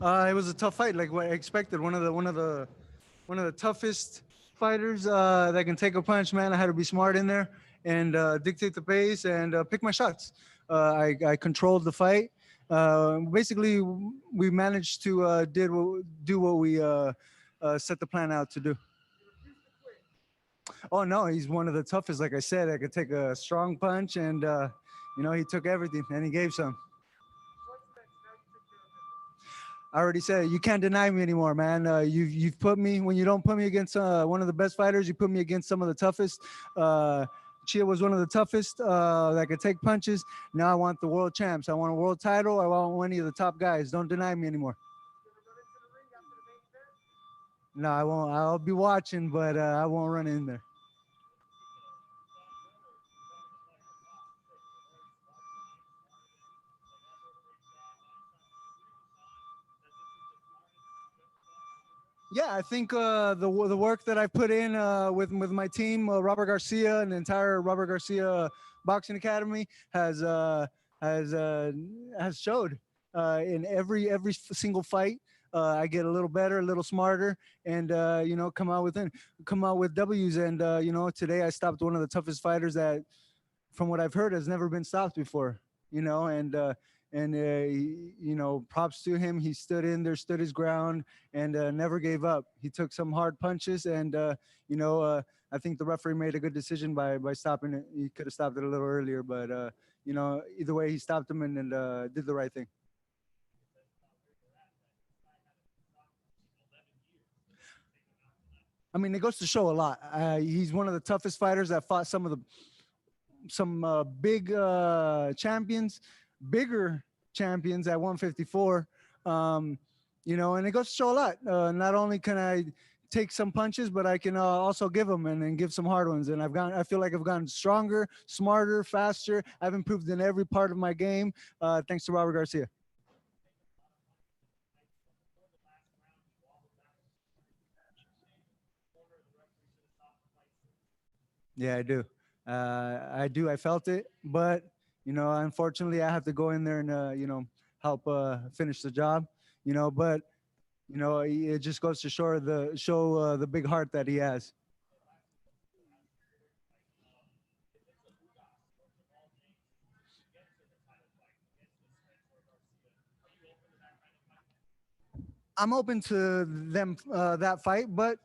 It was a tough fight, like what I expected. One of the toughest fighters that can take a punch. Man, I had to be smart in there and dictate the pace and pick my shots. I controlled the fight. Basically, we managed to do what we set the plan out to do. Oh no, he's one of the toughest. Like I said, I could take a strong punch, and he took everything and he gave some. I already said it. You can't deny me anymore, man. You've put me when you don't put me against one of the best fighters. You put me against some of the toughest. Chia was one of the toughest that could take punches. Now I want the world champs. I want a world title. I want any of the top guys. Don't deny me anymore. No, I won't. I'll be watching, but I won't run in there. Yeah, I think the work that I put in with my team, Robert Garcia and the entire Robert Garcia Boxing Academy has has showed in every single fight. I get a little better, a little smarter, and come out with W's. And today I stopped one of the toughest fighters that, from what I've heard, has never been stopped before. Props to him. He stood in there, stood his ground, and never gave up. He took some hard punches, and I think the referee made a good decision by stopping it. He could have stopped it a little earlier, but either way, he stopped him and did the right thing. I mean, it goes to show a lot. He's one of the toughest fighters that fought some big champions, bigger champions at 154. And it goes to show a lot. Not only can I take some punches, but I can also give them and give some hard ones. And I feel like I've gotten stronger, smarter, faster. I've improved in every part of my game, thanks to Robert Garcia. Yeah, I do. I do. I felt it, but unfortunately, I have to go in there and help finish the job. But it just goes to show the big heart that he has. I'm open to them that fight, but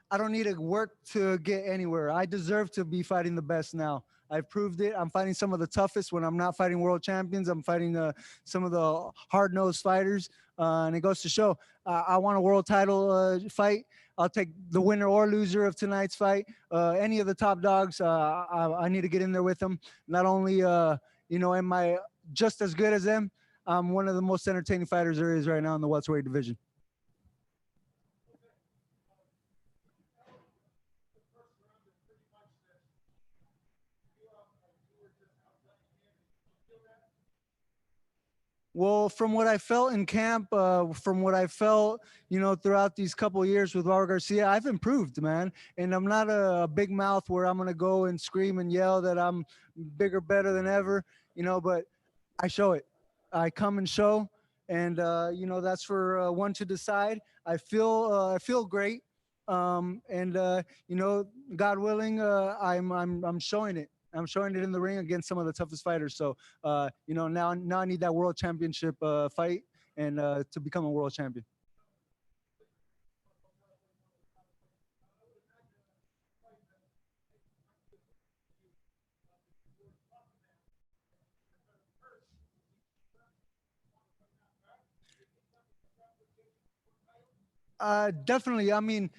I don't need to work to get anywhere. I deserve to be fighting the best now. I've proved it. I'm fighting some of the toughest when I'm not fighting world champions. I'm fighting some of the hard nosed fighters, and it goes to show. I want a world title fight. I'll take the winner or loser of tonight's fight. Any of the top dogs, I need to get in there with them. Not only, am I just as good as them? I'm one of the most entertaining fighters there is right now in the welterweight division. Well, from what I felt in camp, from what I felt, throughout these couple of years with Robert Garcia, I've improved, man. And I'm not a big mouth where I'm gonna go and scream and yell that I'm bigger, better than ever, but I show it. I come and show, and that's for one to decide. I feel great, and God willing, I'm showing it. I'm showing it in the ring against some of the toughest fighters. So now I need that world championship fight and to become a world champion. Definitely. I mean,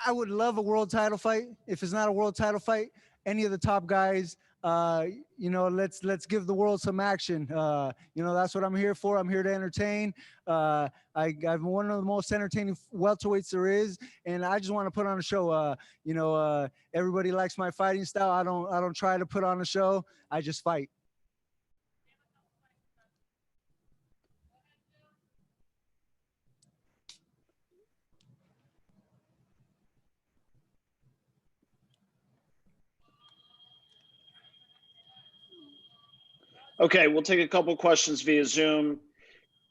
I would love a world title fight. If it's not a world title fight, any of the top guys, let's give the world some action. That's what I'm here for. I'm here to entertain. I'm one of the most entertaining welterweights there is, and I just want to put on a show. Everybody likes my fighting style. I don't try to put on a show. I just fight. Okay, we'll take a couple questions via Zoom.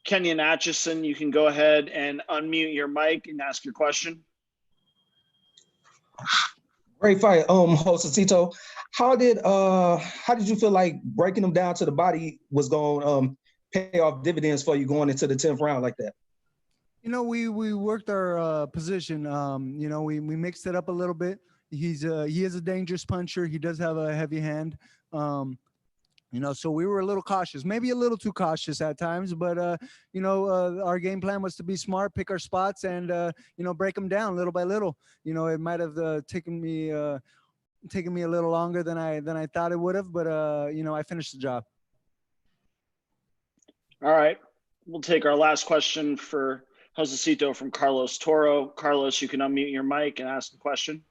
Kenyon Atchison, you can go ahead and unmute your mic and ask your question. Great fight, Josecito. How did you feel like breaking them down to the body was going pay off dividends for you going into the 10th round like that? You know, we worked our position. You know, we mixed it up a little bit. He is a dangerous puncher. He does have a heavy hand. You know, so we were a little cautious, maybe a little too cautious at times, but, you know, our game plan was to be smart, pick our spots, and, you know, break them down little by little. You know, it might have taken me a little longer than I thought it would have, but, you know, I finished the job. All right. We'll take our last question for Josecito from Carlos Toro. Carlos, you can unmute your mic and ask the question.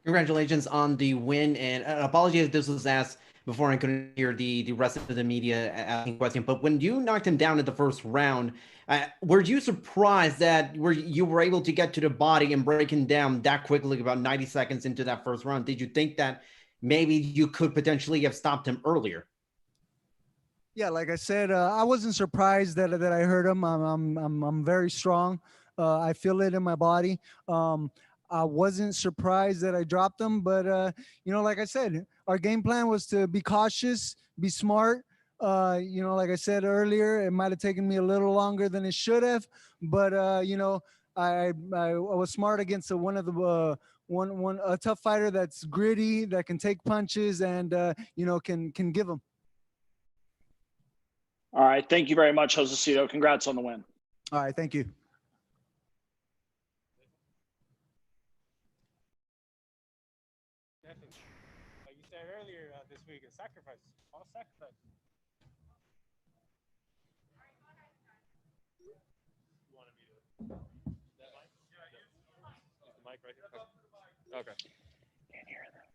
Congratulations on the win, and apologies if this was asked before I couldn't hear the rest of the media asking questions. But when you knocked him down in the first round, were you surprised that you were able to get to the body and break him down that quickly, about 90 seconds into that first round? Did you think that maybe you could potentially have stopped him earlier? Yeah, like I said, I wasn't surprised that I hurt him. I'm very strong. I feel it in my body. I wasn't surprised that I dropped him, but you know, like I said, our game plan was to be cautious, be smart. You know, like I said earlier, it might have taken me a little longer than it should have, but you know, I was smart against one of the a tough fighter that's gritty, that can take punches, and you know, can give them. All right. Thank you very much, Josecito. Congrats on the win. All right. Thank you. Like you said earlier this week, a sacrifice. All sacrifice. You wanted me to that mic? Use the mic right here. Okay. Can't hear that.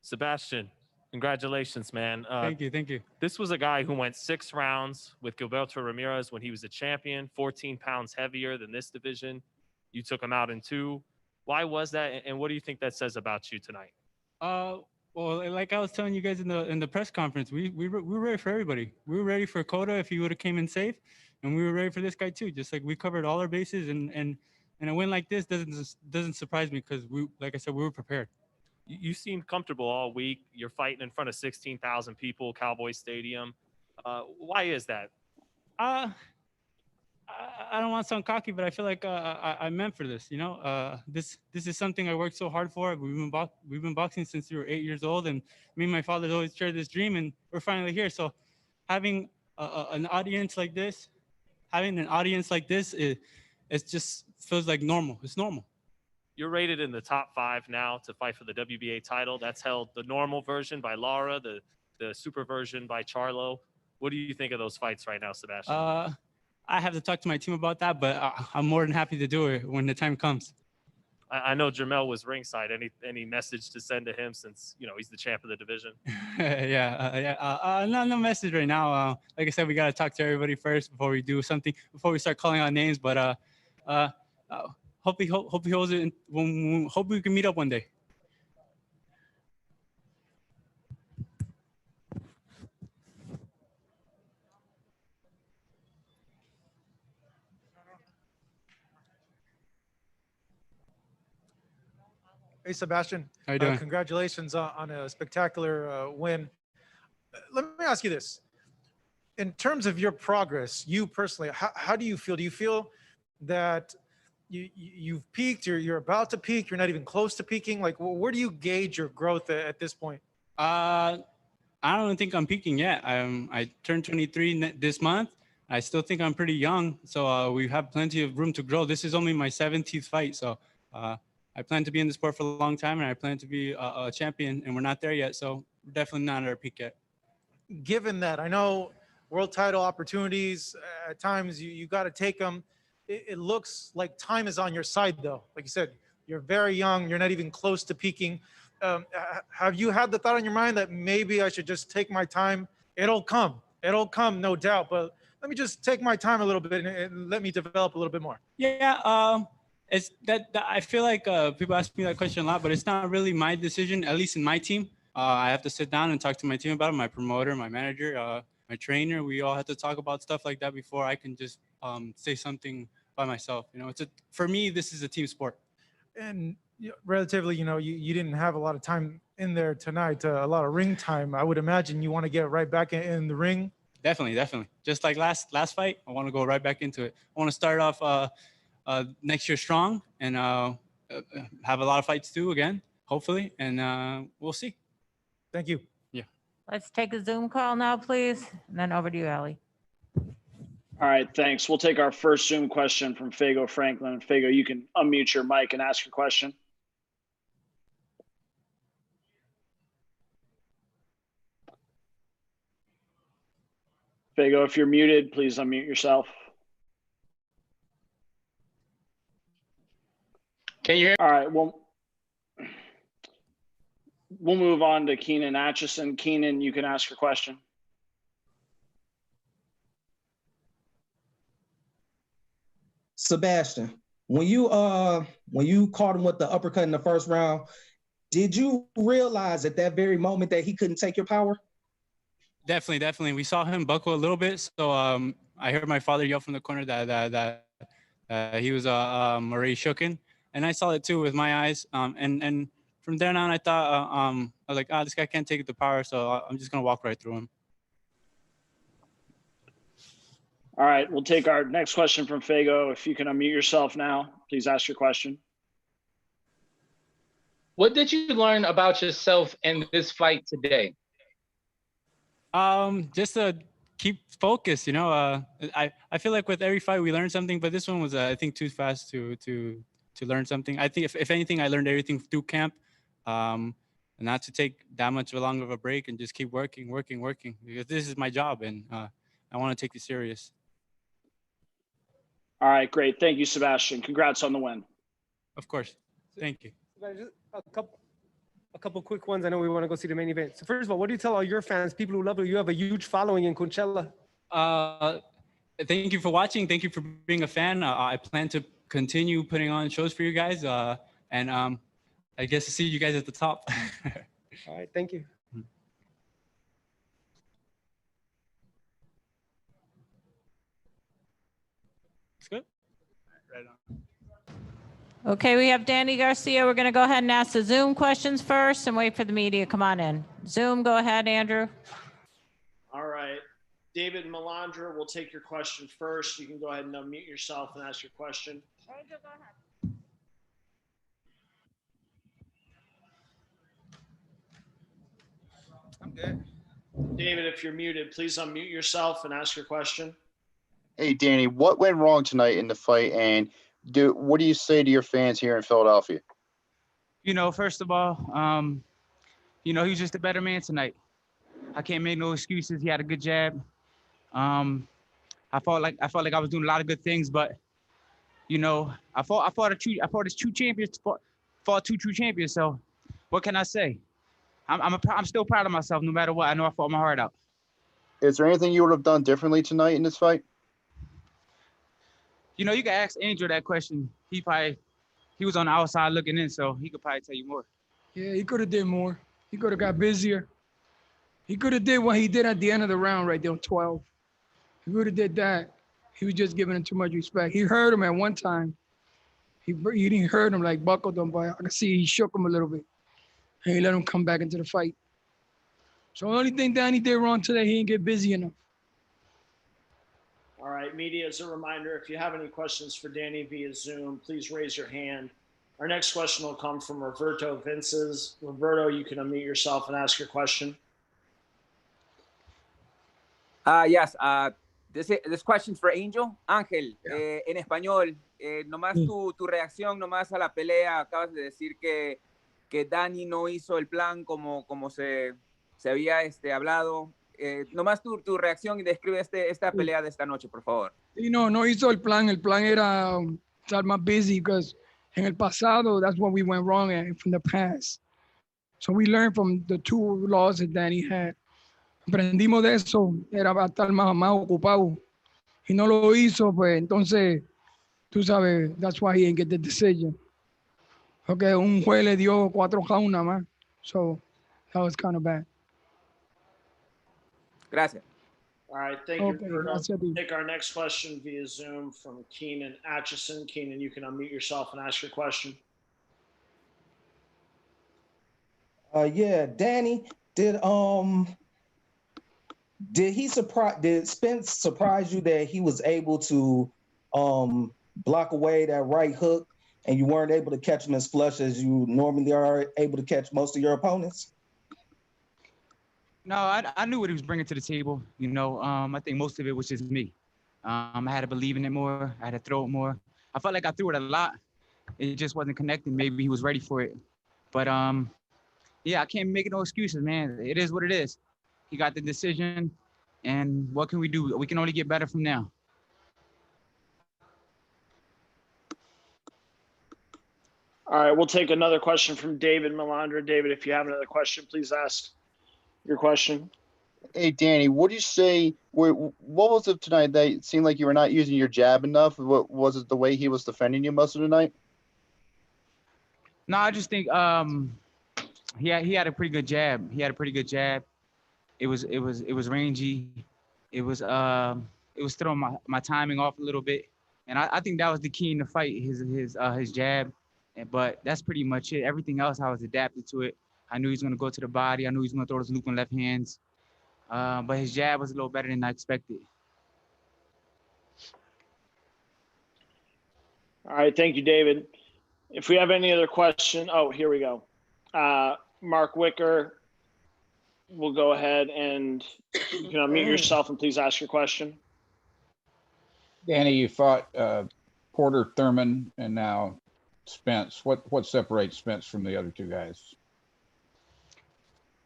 Sebastian, congratulations, man. Thank you. This was a guy who went 6 rounds with Gilberto Ramirez when he was a champion, 14 pounds heavier than this division. You took him out in 2. Why was that, and what do you think that says about you tonight? Well, like I was telling you guys in the press conference, we were ready for everybody. We were ready for Cota if he would have came in safe, and we were ready for this guy too. Just like we covered all our bases, and a win like this doesn't surprise me because like I said, we were prepared. You seemed comfortable all week. You're fighting in front of 16,000 people, Cowboy Stadium. Why is that? I don't want to sound cocky, but I feel like I meant for this. You know, this is something I worked so hard for. We've been boxing since we were 8 years old, and me and my father's always shared this dream, and we're finally here. So, having an audience like this, it just feels like normal. It's normal. You're rated in the top 5 now to fight for the WBA title. That's held the normal version by Lara, the super version by Charlo. What do you think of those fights right now, Sebastian? I have to talk to my team about that, but I'm more than happy to do it when the time comes. I know Jermel was ringside. Any message to send to him since, you know, he's the champ of the division? No message right now. Like I said, we got to talk to everybody first before we do something, before we start calling out names. But hope he holds it. Hope we can meet up one day. Hey, Sebastian. How you doing? Congratulations on a spectacular win. Let me ask you this. In terms of your progress, you personally, how do you feel? Do you feel that you've peaked, you're about to peak, you're not even close to peaking? Like, where do you gauge your growth at this point? I don't think I'm peaking yet. I turned 23 this month. I still think I'm pretty young, so we have plenty of room to grow. This is only my 17th fight, so I plan to be in the sport for a long time, and I plan to be a champion, and we're not there yet, so we're definitely not at our peak yet. Given that, I know world title opportunities, at times you got to take them. It looks like time is on your side, though. Like you said, you're very young. You're not even close to peaking. Have you had the thought in your mind that maybe I should just take my time? It'll come, no doubt. But let me just take my time a little bit and let me develop a little bit more. Yeah, it's that I feel like people ask me that question a lot, but it's not really my decision, at least in my team. I have to sit down and talk to my team about it, my promoter, my manager. trainer. We all had to talk about stuff like that before I can just say something by myself. You know, for me, this is a team sport. And relatively, you didn't have a lot of time in there tonight, a lot of ring time. I would imagine you want to get right back in the ring. Definitely. Just like last fight, I want to go right back into it. I want to start off next year strong and have a lot of fights too again, hopefully, and we'll see. Thank you. Yeah. Let's take a Zoom call now, please, and then over to you, Ali. All right, thanks. We'll take our first Zoom question from Fago Franklin. Fago, you can unmute your mic and ask your question. Fago, if you're muted, please unmute yourself. Can you hear me? All right, we'll move on to Keenan Atchison. Keenan, you can ask your question. Sebastian, when you caught him with the uppercut in the first round, did you realize at that very moment that he couldn't take your power? Definitely. We saw him buckle a little bit. So I heard my father yell from the corner that he was already shooken, and I saw it too with my eyes. And from there on, I thought I was like, this guy can't take the power, so I'm just gonna walk right through him. All right, we'll take our next question from Fago. If you can unmute yourself now, please ask your question. What did you learn about yourself in this fight today? Just to keep focused, I feel like with every fight we learn something, but this one was I think too fast to learn something. I think if anything, I learned everything through camp, and not to take that much long of a break and just keep working because this is my job and I want to take it serious. All right, great. Thank you, Sebastian. Congrats on the win. Of course. Thank you. A couple quick ones. I know we want to go see the main event. So first of all, what do you tell all your fans, people who love you? You have a huge following in Coachella. Thank you for watching. Thank you for being a fan. I plan to continue putting on shows for you guys, and I guess to see you guys at the top. All right, thank you. It's good. Right on. Okay, we have Danny Garcia. We're going to go ahead and ask the Zoom questions first and wait for the media. Come on in. Zoom, go ahead, Andrew. All right. David Melandra, we'll take your question first. You can go ahead and unmute yourself and ask your question. Angel, go ahead. I'm good. David, if you're muted, please unmute yourself and ask your question. Hey, Danny, what went wrong tonight in the fight, and what do you say to your fans here in Philadelphia? First of all, he was just a better man tonight. I can't make no excuses. He had a good jab. I felt like I was doing a lot of good things, but I fought two champions. Fought two true champions. So, what can I say? I'm still proud of myself, no matter what. I know I fought my heart out. Is there anything you would have done differently tonight in this fight? You can ask Angel that question. He was on the outside looking in, so he could probably tell you more. Yeah, he could have did more. He could have got busier. He could have did what he did at the end of the round right there on 12. He could have did that. He was just giving him too much respect. He hurt him at one time. He didn't hurt him, like buckled him, but I can see he shook him a little bit. And he let him come back into the fight. So the only thing Danny did wrong today, he didn't get busy enough. All right, media, as a reminder, if you have any questions for Danny via Zoom, please raise your hand. Our next question will come from Roberto Vinces. Roberto, you can unmute yourself and ask your question. Yes, this question's for Angel. Ángel, en español, nomás tu reacción nomás a la pelea. Acabas de decir que Danny no hizo el plan como se había hablado. Nomás tu reacción y describe esta pelea de esta noche, por favor. Sí, no hizo el plan. El plan era estar más busy because en el pasado, that's what we went wrong at from the past. So we learned from the two losses that Danny had. Aprendimos de eso, era para estar más ocupado. Y no lo hizo, pues entonces, tú sabes, that's why he didn't get the decision. Porque un juez le dio 4 rounds nada más. So that was kind of bad. Gracias. All right, thank Okay, you, Roberto. gracias a ti. Take our next question via Zoom from Keenan Atchison. Keenan, you can unmute yourself and ask your question. Yeah, Danny, did Spence surprise you that he was able to block away that right hook and you weren't able to catch him as flush as you normally are able to catch most of your opponents? No, I knew what he was bringing to the table. You know, I think most of it was just me. I had to believe in it more. I had to throw it more. I felt like I threw it a lot. It just wasn't connecting. Maybe he was ready for it. But yeah, I can't make no excuses, man. It is what it is. He got the decision, and what can we do? We can only get better from now. All right, we'll take another question from David Melandra. David, if you have another question, please ask your question. Hey, Danny, what do you say? What was it tonight that it seemed like you were not using your jab enough? What was it? The way he was defending you most of the night? No, I just think he had a pretty good jab. He had a pretty good jab. It was rangy. It was throwing my timing off a little bit, and I think that was the key in the fight. His jab, but that's pretty much it. Everything else, I was adapted to it. I knew he was going to go to the body. I knew he was going to throw those looping left hands, but his jab was a little better than I expected. All right, thank you, David. If we have any other question, oh, here we go. Mark Wicker, we'll go ahead and you can unmute yourself and please ask your question. Danny, you fought Porter, Thurman, and now Spence. What separates Spence from the other two guys?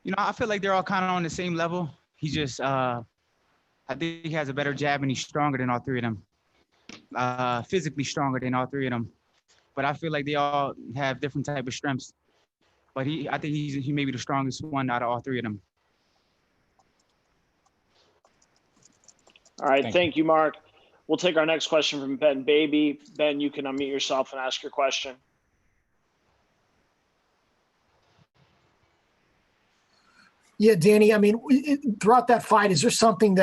You know, I feel like they're all kind of on the same level. He just, I think he has a better jab and he's stronger than all three of them. Physically stronger than all three of them. But I feel like they all have different type of strengths. But I think he may be the strongest one out of all three of them. All right, thank you, Mark. We'll take our next question from Ben Baby. Ben, you can unmute yourself and ask your question. Yeah, Danny, I mean, throughout that fight, is there something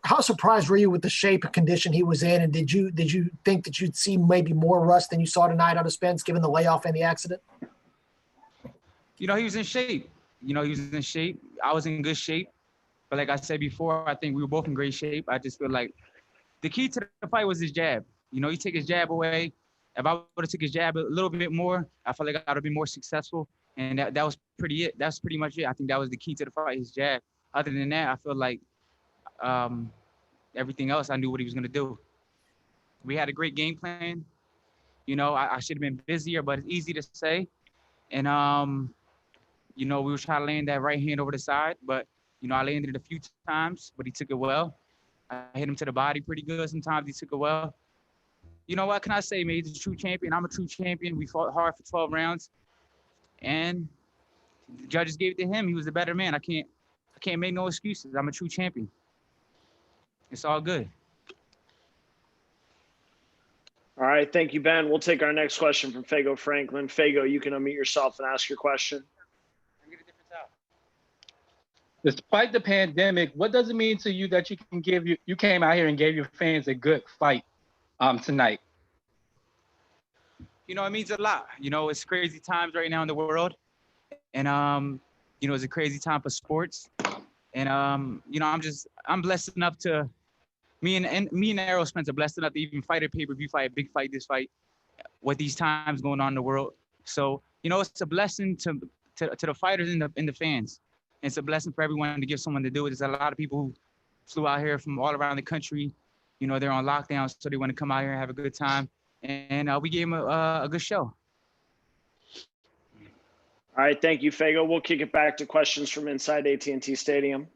how surprised were you with the shape and condition he was in? And did you think that you'd see maybe more rust than you saw tonight out of Spence, given the layoff and the accident? You know, he was in shape. I was in good shape. But like I said before, I think we were both in great shape. I just feel like the key to the fight was his jab. You know, he took his jab away. If I would have took his jab a little bit more, I feel like I would have been more successful. And that was pretty it. That's pretty much it. I think that was the key to the fight, his jab. Other than that, I feel like everything else, I knew what he was going to do. We had a great game plan. You know, I should have been busier, but it's easy to say. And, you know, we were trying to land that right hand over the side. But, you know, I landed it a few times, but he took it well. I hit him to the body pretty good. Sometimes he took it well. You know what can I say, man? He's a true champion. I'm a true champion. We fought hard for 12 rounds. And the judges gave it to him. He was the better man. I can't make no excuses. I'm a true champion. It's all good. All right, thank you, Ben. We'll take our next question from Fago Franklin. Fago, you can unmute yourself and ask your question. Despite the pandemic, what does it mean to you that you came out here and gave your fans a good fight tonight? You know, it means a lot. You know, it's crazy times right now in the world. And, you know, it's a crazy time for sports. And, you know, I'm blessed enough to, me and Errol Spence are blessed enough to even fight a pay-per-view fight, a big fight, this fight, with these times going on in the world. So, you know, it's a blessing to the fighters and the fans. It's a blessing for everyone to give someone to do it. There's a lot of people who flew out here from all around the country. You know, they're on lockdown, so they want to come out here and have a good time. And we gave them a good show. All right, thank you, Fago. We'll kick it back to questions from inside AT&T Stadium.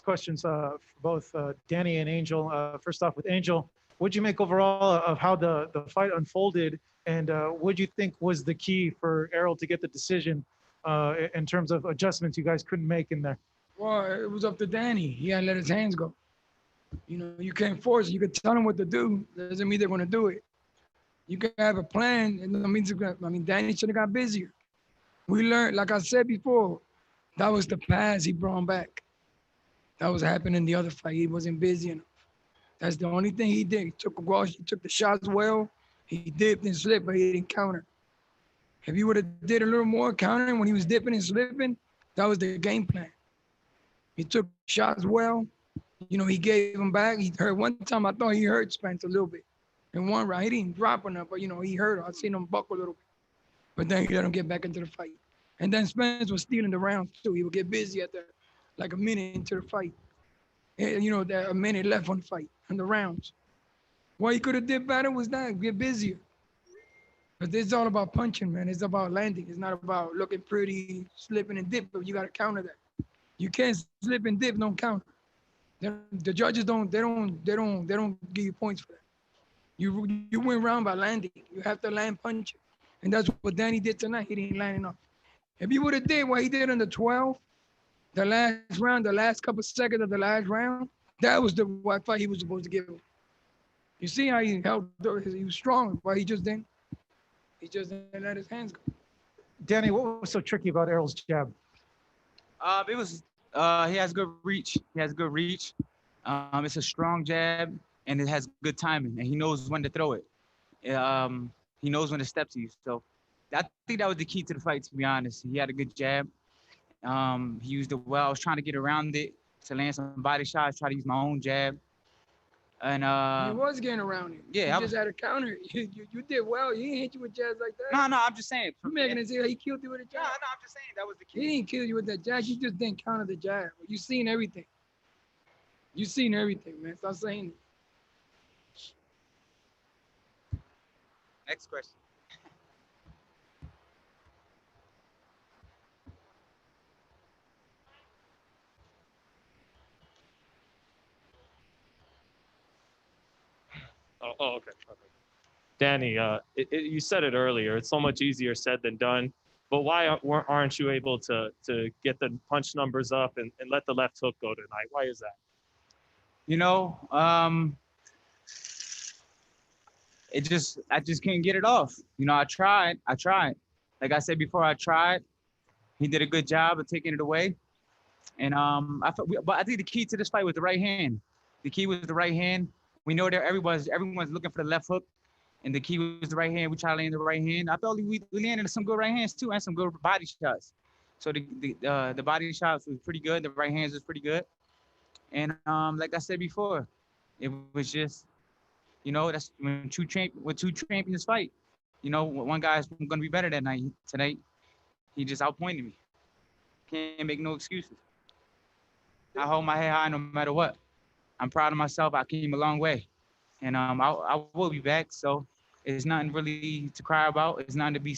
Questions for both Danny and Angel. First off with Angel, what'd you make overall of how the fight unfolded, and what do you think was the key for Errol to get the decision in terms of adjustments you guys couldn't make in there? Well, it was up to Danny. He had to let his hands go. You know, you can't force it. You can tell them what to do. That doesn't mean they're going to do it. You can have a plan, and that means, Danny should have got busier. We learned, like I said before, that was the pass he brought him back. That was happening in the other fight. He wasn't busy enough. That's the only thing he did. He took the shots well. He dipped and slipped, but he didn't counter. If he would have did a little more countering when he was dipping and slipping, that was the game plan. He took shots well. You know, he gave him back. He hurt one time. I thought he hurt Spence a little bit. In one round, he didn't drop enough, but you know, he hurt him. I seen him buckle a little bit. But then he let him get back into the fight. And then Spence was stealing the rounds too. He would get busy at like a minute into the fight. And, you know, there a minute left on the fight, on the rounds. What he could have did better was that, get busier. But it's all about punching, man. It's about landing. It's not about looking pretty, slipping and dip, but you got to counter that. You can't slip and dip, don't counter. The judges don't give you points for that. You win round by landing. You have to land punching. And that's what Danny did tonight. He didn't land enough. If he would have did what he did in the 12, the last round, the last couple seconds of the last round, that was the fight he was supposed to give him. You see how he held, he was strong, but he just didn't let his hands go. Danny, what was so tricky about Errol's jab? It was he has good reach. It's a strong jab and it has good timing and he knows when to throw it. He knows when to step to you. So I think that was the key to the fight, to be honest. He had a good jab. He used it well. I was trying to get around it to land some body shots, try to use my own jab. And he was getting around it. Yeah, you just had a counter. You did well. He didn't hit you with jabs like that. No, I'm just saying. You making it say he killed you with a jab. No, I'm just saying that was the key. He didn't kill you with that jab. You just didn't counter the jab. You seen everything. You seen everything, man. Stop saying it. Next question. Oh, okay. Danny, you said it earlier. It's so much easier said than done. But why aren't you able to get the punch numbers up and let the left hook go tonight? Why is that? You know, I just can't get it off. You know, I tried. Like I said before, I tried. He did a good job of taking it away. And but I think the key to this fight was the right hand. The key was the right hand. We know that everyone's looking for the left hook, and the key was the right hand. We tried to land the right hand. I felt we landed some good right hands too, and some good body shots. So the body shots was pretty good. The right hands was pretty good. And like I said before, it was just, you know, that's when two champions fight. You know, one guy's going to be better that night. Tonight, he just outpointed me. Can't make no excuses. I hold my head high no matter what. I'm proud of myself. I came a long way, and I will be back. So it's nothing really to cry about. It's nothing to be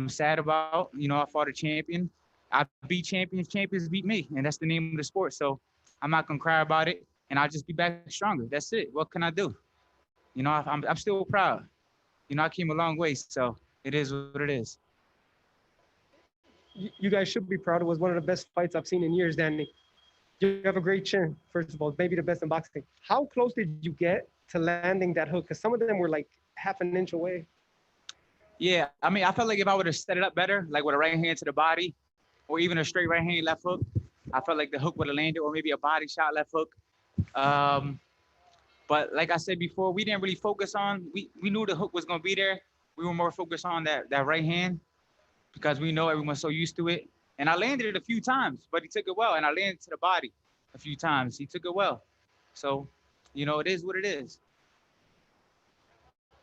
sad about. You know, I fought a champion. I beat champions. Champions beat me, and that's the name of the sport. So I'm not gonna cry about it, and I'll just be back stronger. That's it. What can I do? You know, I'm still proud. You know, I came a long way. So it is what it is. You guys should be proud. It was one of the best fights I've seen in years, Danny. You have a great chin, first of all, maybe the best in boxing. How close did you get to landing that hook? Because some of them were like half an inch away. Yeah, I mean, I felt like if I would have set it up better, like with a right hand to the body, or even a straight right hand left hook, I felt like the hook would have landed, or maybe a body shot left hook. But like I said before, we didn't really focus on, we knew the hook was gonna be there. We were more focused on that right hand because we know everyone's so used to it. And I landed it a few times, but he took it well. And I landed to the body a few times. He took it well. So, you know, it is what it is.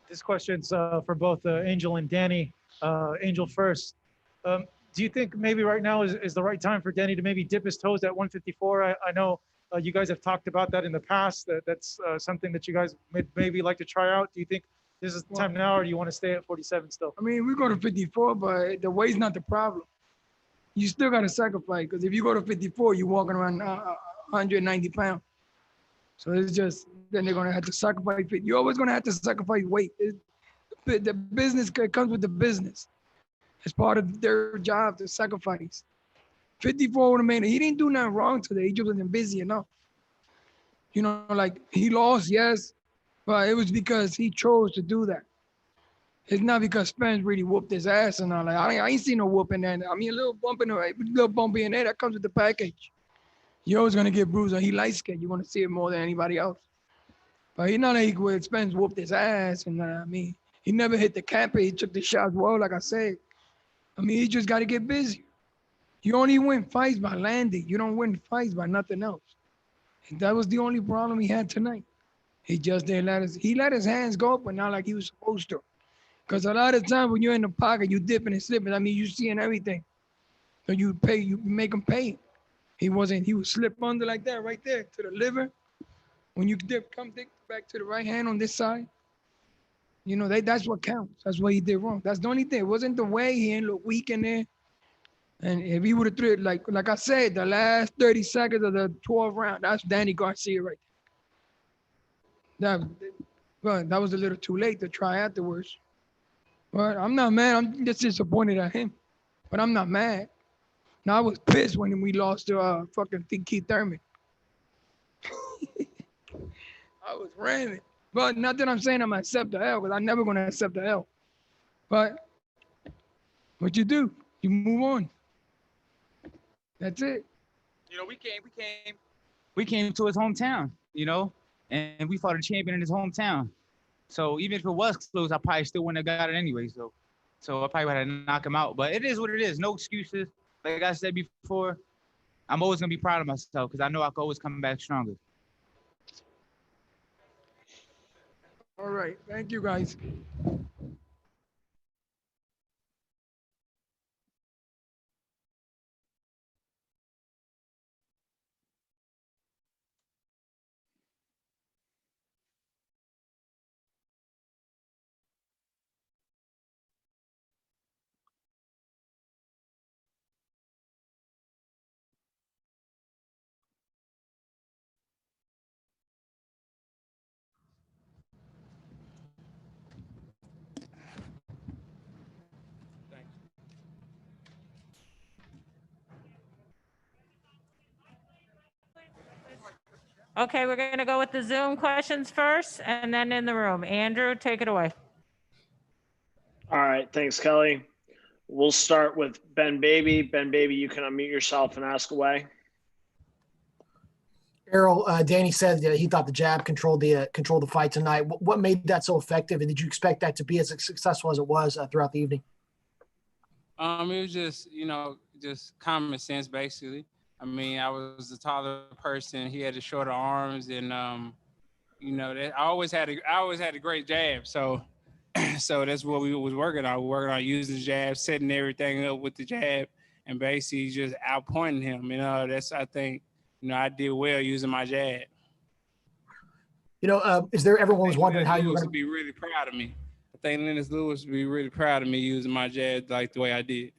This question's for both Angel and Danny. Angel first. Do you think maybe right now is the right time for Danny to maybe dip his toes at 154? I know you guys have talked about that in the past. That's something that you guys maybe like to try out. Do you think this is the time now, or do you want to stay at 47 still? I mean, we go to 54, but the weight's not the problem. You still got to sacrifice, because if you go to 54, you're walking around 190 pounds. So it's just, then they're going to have to sacrifice. You're always going to have to sacrifice weight. The business comes with the business. It's part of their job to sacrifice. 54 would have made it. He didn't do nothing wrong today. He just wasn't busy enough. You know, like he lost, yes, but it was because he chose to do that. It's not because Spence really whooped his ass and all that. I ain't seen no whooping that. I mean, a little bump in the little bumpy in there, that comes with the package. You're always gonna get bruised, and he light skinned. You're gonna see it more than anybody else. But he's not like where Spence whooped his ass, and I mean, he never hit the camper. He took the shots well, like I said. I mean, he just got to get busy. You only win fights by landing. You don't win fights by nothing else. And that was the only problem he had tonight. He just didn't let his hands go, but not like he was supposed to. Because a lot of times when you're in the pocket, you dipping and slipping. I mean, you seeing everything. So you make him pay. He was slip under like that right there to the liver. When you dip back to the right hand on this side, you know, that's what counts. That's what he did wrong. That's the only thing. It wasn't the way he didn't look weak in there. And if he would have threw it, like I said, the last 30 seconds of the 12th round, that's Danny Garcia right there. That was a little too late to try afterwards. But I'm not mad. I'm just disappointed at him. But I'm not mad. Now, I was pissed when we lost to fucking Keith Thurman. I was ramming. But not that I'm saying I'm going to accept the L, because I'm never going to accept the L. But what you do, you move on. That's it. You know, we came to his hometown, you know, and we fought a champion in his hometown. So even if it was close, I probably still wouldn't have got it anyway. So I probably had to knock him out. But it is what it is. No excuses. Like I said before, I'm always going to be proud of myself because I know I can always come back stronger. All right. Thank you, guys. Okay, we're going to go with the Zoom questions first and then in the room. Andrew, take it away. All right. Thanks, Kelly. We'll start with Ben Baby. Ben Baby, you can unmute yourself and ask away. Errol, Danny said that he thought the jab controlled the fight tonight. What made that so effective, and did you expect that to be as successful as it was throughout the evening? It was just, just common sense, basically. I mean, I was the taller person. He had the shorter arms, and I always had a great jab. So that's what we was working on. We were working on using the jab, setting everything up with the jab, and basically just outpointing him. I think I did well using my jab. Is there everyone was wondering how you were going to be really proud of me? I think Lennox Lewis would be really proud of me using my jab like the way I did.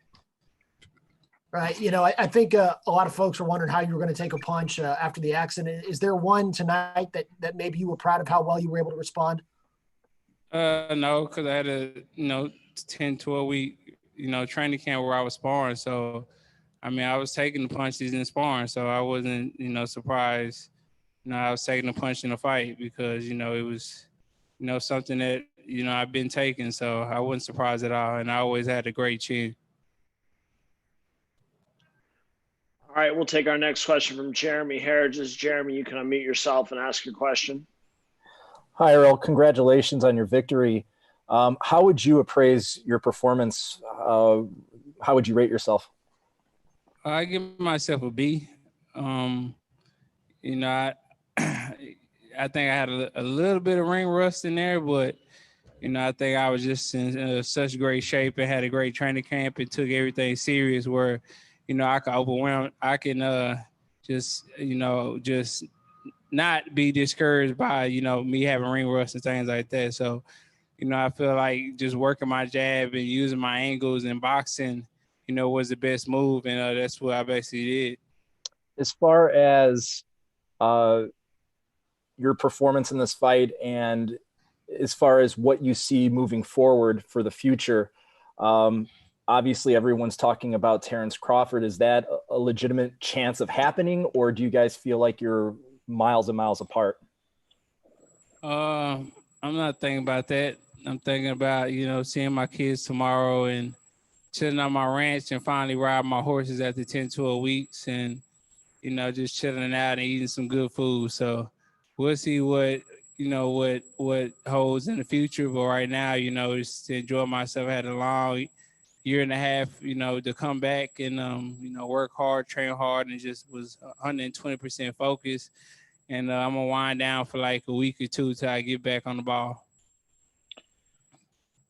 Right. I think a lot of folks are wondering how you were going to take a punch after the accident. Is there one tonight that maybe you were proud of how well you were able to respond? No, because I had a 10, 12 week training camp where I was sparring. So I was taking the punches in sparring, so I wasn't surprised. I was taking the punch in the fight because it was something that I've been taking, so I wasn't surprised at all, and I always had a great chin. All right, we'll take our next question from Jeremy Harridges. Jeremy, you can unmute yourself and ask your question. Hi, Errol. Congratulations on your victory. How would you appraise your performance? How would you rate yourself? I give myself a B. I think I had a little bit of ring rust in there, but I think I was just in such great shape and had a great training camp and took everything serious where, I can overwhelm. I can just not be discouraged by, me having ring rust and things like that. So, I feel like just working my jab and using my angles and boxing, was the best move. And that's what I basically did. As far as your performance in this fight and as far as what you see moving forward for the future, obviously everyone's talking about Terrence Crawford. Is that a legitimate chance of happening, or do you guys feel like you're miles and miles apart? I'm not thinking about that. I'm thinking about, seeing my kids tomorrow and chilling on my ranch and finally ride my horses after 10, 12 weeks and, just chilling out and eating some good food. So we'll see what holds in the future. But right now, just to enjoy myself. I had a long year and a half, to come back and, work hard, train hard, and just was 120% focused. And I'm going to wind down for like a week or two till I get back on the ball.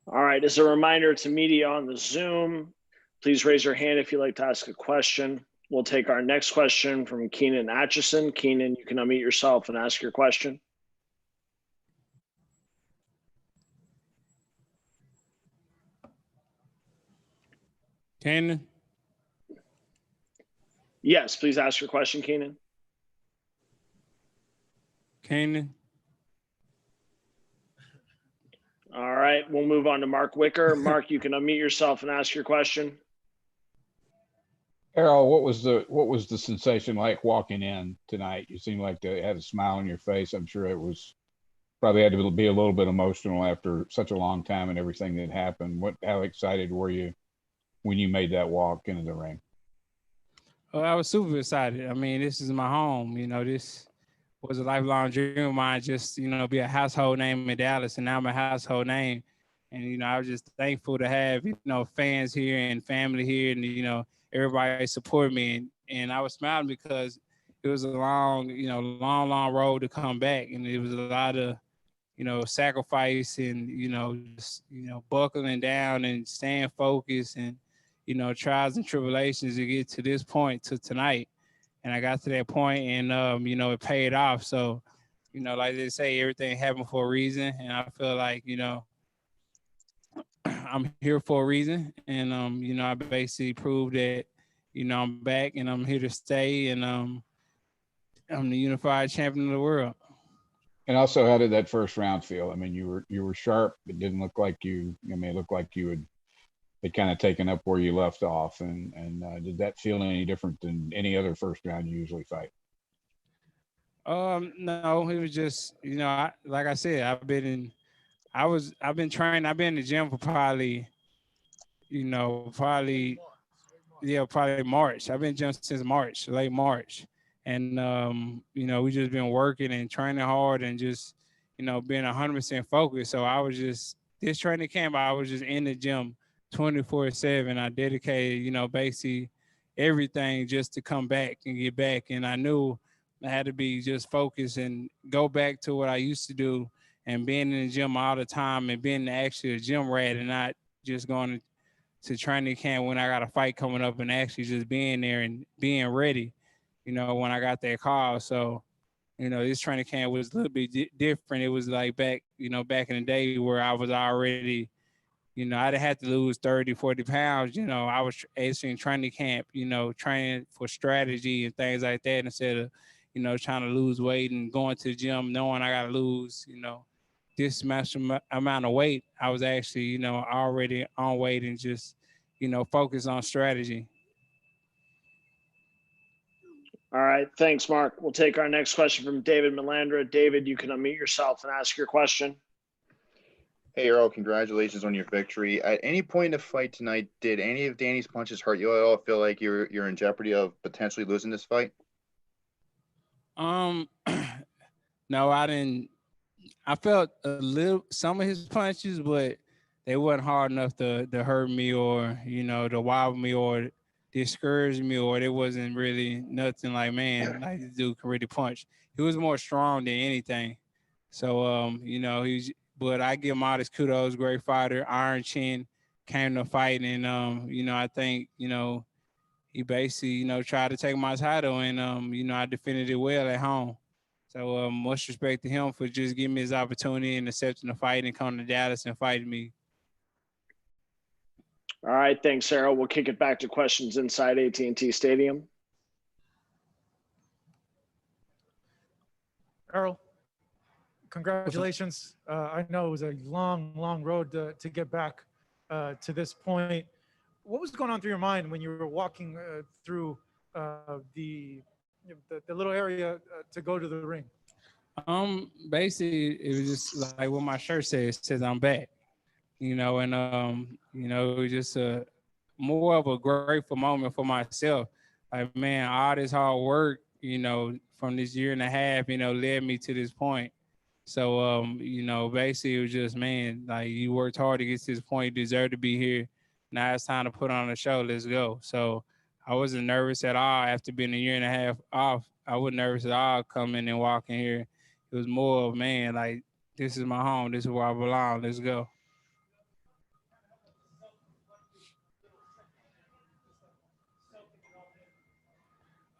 All right. As a reminder to media on the Zoom, please raise your hand if you'd like to ask a question. We'll take our next question from Keenan Atchison. Keenan, you can unmute yourself and ask your question. Keenan? Yes, please ask your question, Keenan. Keenan? All right, we'll move on to Mark Wicker. Mark, you can unmute yourself and ask your question. Errol, what was the sensation like walking in tonight? You seemed like you had a smile on your face. I'm sure it was probably had to be a little bit emotional after such a long time and everything that happened. How excited were you when you made that walk into the ring? Oh, I was super excited. I mean, this is my home. This was a lifelong dream of mine, just, be a household name in Dallas, and now I'm a household name. And, I was just thankful to have, fans here and family here and, everybody support me. And I was smiling because it was a long road to come back. And it was a lot of, sacrifice and, just, buckling down and staying focused and, trials and tribulations to get to this point, to tonight. And I got to that point and, it paid off. So, like they say, everything happened for a reason. And I feel like, I'm here for a reason. And, I basically proved that, I'm back and I'm here to stay. And I'm the unified champion of the world. And also, how did that first round feel? I mean, you were sharp. It didn't look like it looked like you had kind of taken up where you left off. And did that feel any different than any other first round you usually fight? No, it was just, like I said, I've been training. I've been in the gym for probably March. I've been in the gym since March, late March. And, we just been working and training hard and just, being 100% focused. So I was just, this training camp, I was just in the gym 24/7. I dedicated, basically everything just to come back and get back. And I knew I had to be just focused and go back to what I used to do and being in the gym all the time and being actually a gym rat and not just going to training camp when I got a fight coming up and actually just being there and being ready, when I got that call. So, this training camp was a little bit different. It was like back in the day where I was already, I didn't have to lose 30, 40 pounds. I was actually in training camp, training for strategy and things like that instead of, trying to lose weight and going to the gym knowing I got to lose, this amount of weight. I was actually, already on weight and just, focus on strategy. All right. Thanks, Mark. We'll take our next question from David Melandra. David, you can unmute yourself and ask your question. Hey, Errol, congratulations on your victory. At any point in the fight tonight, did any of Danny's punches hurt you at all? Feel like you're in jeopardy of potentially losing this fight? No, I didn't. I felt some of his punches, but they wasn't hard enough to hurt me or, to wobble me or discourage me, or it wasn't really nothing like, man, like this dude can really punch. He was more strong than anything. So, but I give him all this kudos, great fighter, Iron Chin, came to fight. And, I think, he basically, tried to take my title and, I defended it well at home. So much respect to him for just giving me his opportunity and accepting the fight and coming to Dallas and fighting me. All right. Thanks, Errol. We'll kick it back to questions inside AT&T Stadium. Errol, congratulations. I know it was a long, long road to get back to this point. What was going on through your mind when you were walking through the little area to go to the ring? Basically, it was just like what my shirt says. It says I'm back. It was just more of a grateful moment for myself. Like, man, all this hard work, from this year and a half, led me to this point. So, basically it was just, man, like, you worked hard to get to this point, you deserve to be here. Now it's time to put on a show. Let's go. So I wasn't nervous at all after being a year and a half off. I wasn't nervous at all coming and walking here. It was more of, man, like, this is my home. This is where I belong. Let's go.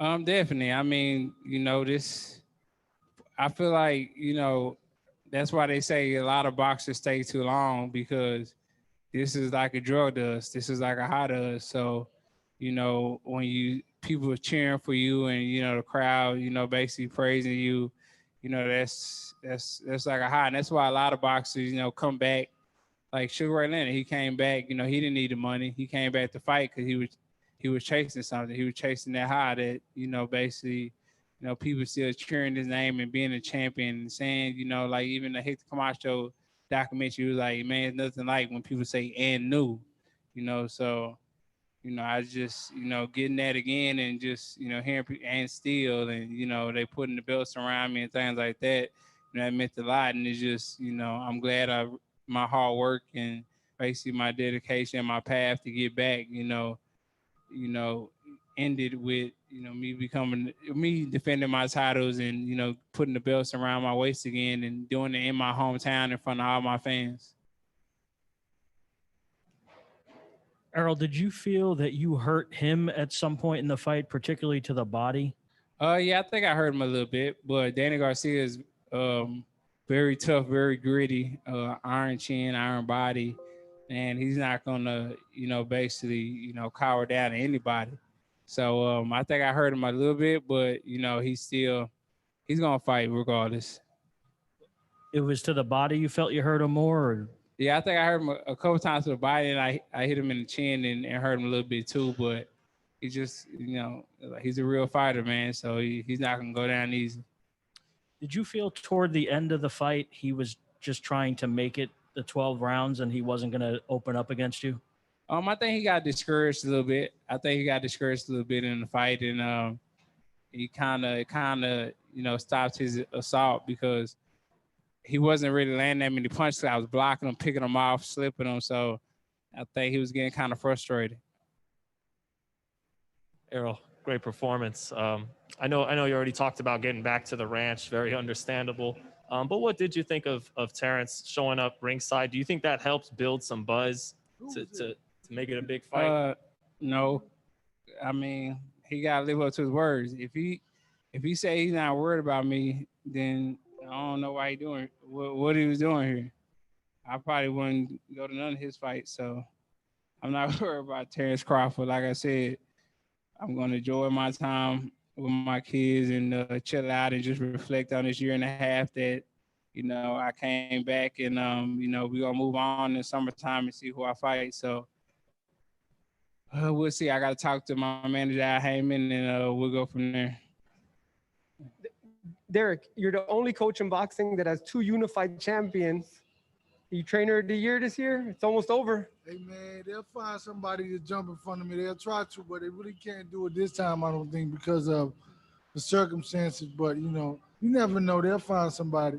Definitely. I mean, I feel like, that's why they say a lot of boxers stay too long, because this is like a drug does. This is like a high does. So, when people are cheering for you and, the crowd, basically praising you, that's like a high. And that's why a lot of boxers, come back. Like Sugar Ray Leonard, he came back, he didn't need the money. He came back to fight because he was chasing something. He was chasing that high that, basically, people still cheering his name and being a champion and saying, like even the Hector Camacho documentary was like, man, it's nothing like when people say and new, so, I just, getting that again and just, hearing people and still and, they putting the belts around me and things like that, that meant a lot. And it's just, I'm glad my hard work and basically my dedication, my path to get back, ended with, me defending my titles and, putting the belts around my waist again and doing it in my hometown in front of all my fans. Errol, did you feel that you hurt him at some point in the fight, particularly to the body? Yeah, I think I hurt him a little bit, but Danny Garcia is very tough, very gritty, iron chin, iron body, and he's not gonna, basically, cower down to anybody. So I think I hurt him a little bit, but he's gonna fight regardless. It was to the body you felt you hurt him more? Or? Yeah, I think I hurt him a couple times to the body, and I hit him in the chin and hurt him a little bit too. But he just, he's a real fighter, man. So he's not gonna go down easy. Did you feel toward the end of the fight he was just trying to make it the 12 rounds and he wasn't going to open up against you? I think he got discouraged a little bit. I think he got discouraged a little bit in the fight, and he kind of, stopped his assault because he wasn't really landing that many punches. I was blocking him, picking him off, slipping him. So I think he was getting kind of frustrated. Errol, great performance. I know you already talked about getting back to the ranch, very understandable. But what did you think of Terrence showing up ringside? Do you think that helps build some buzz to make it a big fight? No. I mean, he gotta live up to his words. If he say he's not worried about me, then I don't know why he doing what he was doing here. I probably wouldn't go to none of his fights. So I'm not worried about Terrence Crawford. Like I said, I'm going to enjoy my time with my kids and chill out and just reflect on this year and a half that, I came back and, we're going to move on in summertime and see who I fight. So we'll see. I got to talk to my manager, Al Heyman, and we'll go from there. Derek, you're the only coach in boxing that has 2 unified champions. You trainer of the year this year? It's almost over. Hey, man, they'll find somebody to jump in front of me. They'll try to, but they really can't do it this time, I don't think, because of the circumstances. But, you never know. They'll find somebody.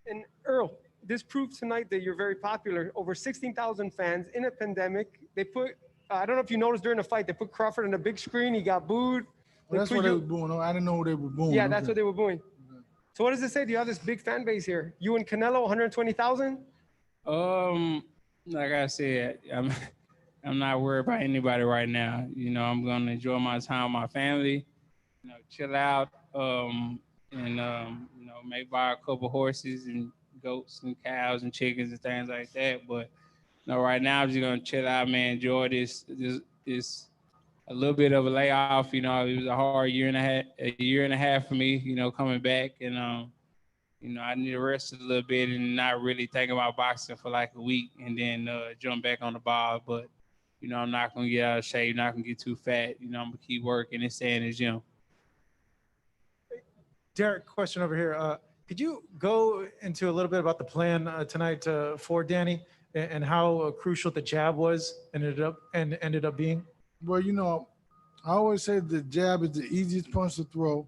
And Earl, this proves tonight that you're very popular. Over 16,000 fans in a pandemic. They put, I don't know if you noticed during the fight, they put Crawford on a big screen. He got booed. Well, that's what they were booing. I didn't know what they were booing. Yeah, that's what they were booing. So what does it say? Do you have this big fan base here? You and Canelo, 120,000? Like I said, I'm not worried about anybody right now. I'm gonna enjoy my time with my family, chill out, and maybe buy a couple horses and goats and cows and chickens and things like that. But right now I'm just gonna chill out, man. Enjoy this a little bit of a layoff. It was a hard year and a half for me, coming back, and I need to rest a little bit and not really think about boxing for like a week and then jump back on the ball. But I'm not gonna get out of shape, not gonna get too fat. I'm gonna keep working and stay in the gym. Derek, question over here. Could you go into a little bit about the plan tonight for Danny? and how crucial the jab was ended up being? Well, you know, I always say the jab is the easiest punch to throw,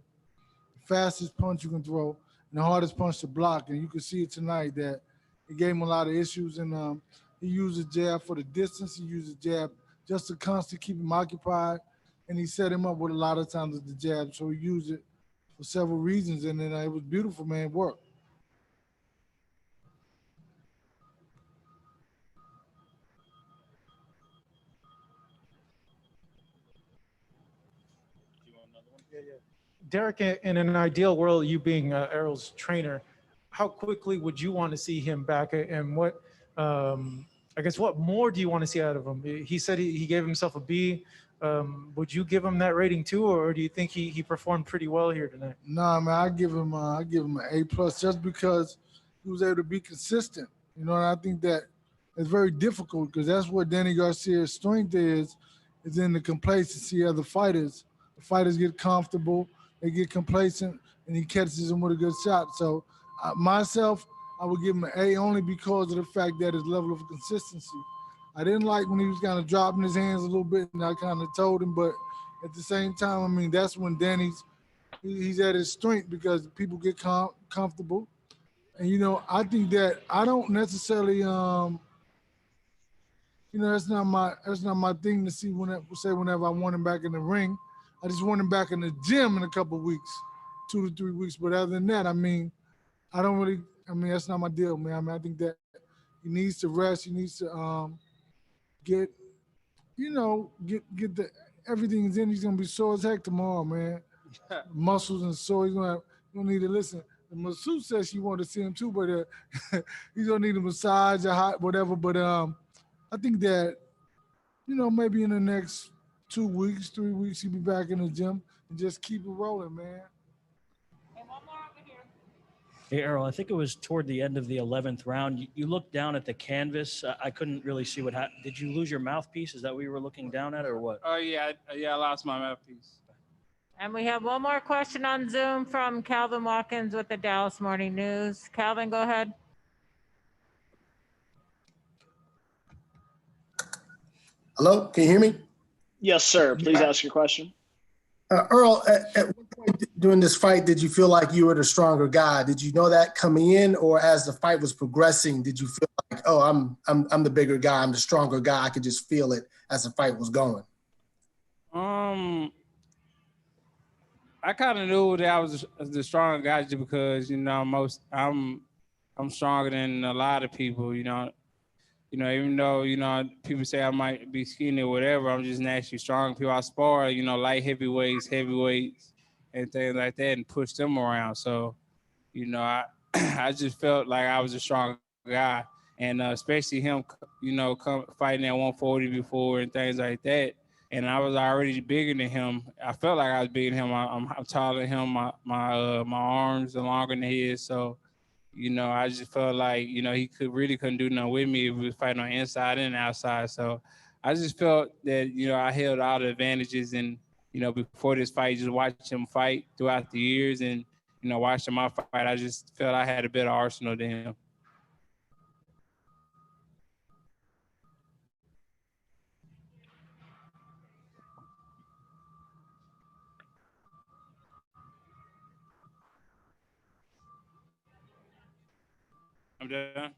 fastest punch you can throw, and the hardest punch to block. And you can see it tonight that it gave him a lot of issues. And he used the jab for the distance. He used the jab just to constantly keep him occupied. And he set him up with a lot of times with the jab. So he used it for several reasons. And then it was beautiful, man. It worked. Derek, in an ideal world, you being Errol's trainer, how quickly would you want to see him back? And what, I guess, what more do you want to see out of him? He said he gave himself a B. Would you give him that rating too, or do you think he performed pretty well here tonight? Nah, man, I give him an A+ just because he was able to be consistent. You know, and I think that it's very difficult because that's what Danny Garcia's strength is in the complacency of the fighters. The fighters get comfortable, they get complacent, and he catches them with a good shot. So myself, I would give him an A only because of the fact that his level of consistency. I didn't like when he was kind of dropping his hands a little bit, and I kind of told him, but at the same time, I mean, that's when he's at his strength because people get comfortable. And, you know, I think that I don't necessarily, you know, that's not my thing to say whenever I want him back in the ring. I just want him back in the gym in a couple of weeks, 2 to 3 weeks. But other than that, I mean, that's not my deal, man. I mean, I think that he needs to rest. He needs to get the everything's in. He's gonna be sore as heck tomorrow, man. Muscles and sore. He's gonna need to listen. The masseuse says she wanted to see him too, but he's gonna need a massage or hot whatever. But I think that, you know, maybe in the next 2 weeks, 3 weeks, he'll be back in the gym and just keep it rolling, man. Hey, Errol, I think it was toward the end of the 11th round. You looked down at the canvas. I couldn't really see what happened. Did you lose your mouthpiece? Is that what you were looking down at or what? Oh, yeah, I lost my mouthpiece. And we have one more question on Zoom from Calvin Watkins with the Dallas Morning News. Calvin, go ahead. Hello, can you hear me? Yes, sir. Please ask your question. Earl, at what point during this fight did you feel like you were the stronger guy? Did you know that coming in, or as the fight was progressing, did you feel like, oh, I'm the bigger guy, I'm the stronger guy? I could just feel it as the fight was going. I kind of knew that I was the stronger guy just because, you know, I'm stronger than a lot of people, you know. You know, even though, you know, people say I might be skinny or whatever, I'm just naturally strong. People I spar, you know, light heavyweights, and things like that, and push them around. So, you know, I just felt like I was a strong guy. And especially him, you know, fighting at 140 before and things like that. And I was already bigger than him. I felt like I was bigger than him. I'm taller than him. My arms are longer than his. So, you know, I just felt like, you know, he couldn't do nothing with me if we was fighting on inside and outside. So I just felt that, you know, I held all the advantages. And, you know, before this fight, just watch him fight throughout the years and, you know, watching my fight, I just felt I had a better arsenal than him. I'm done.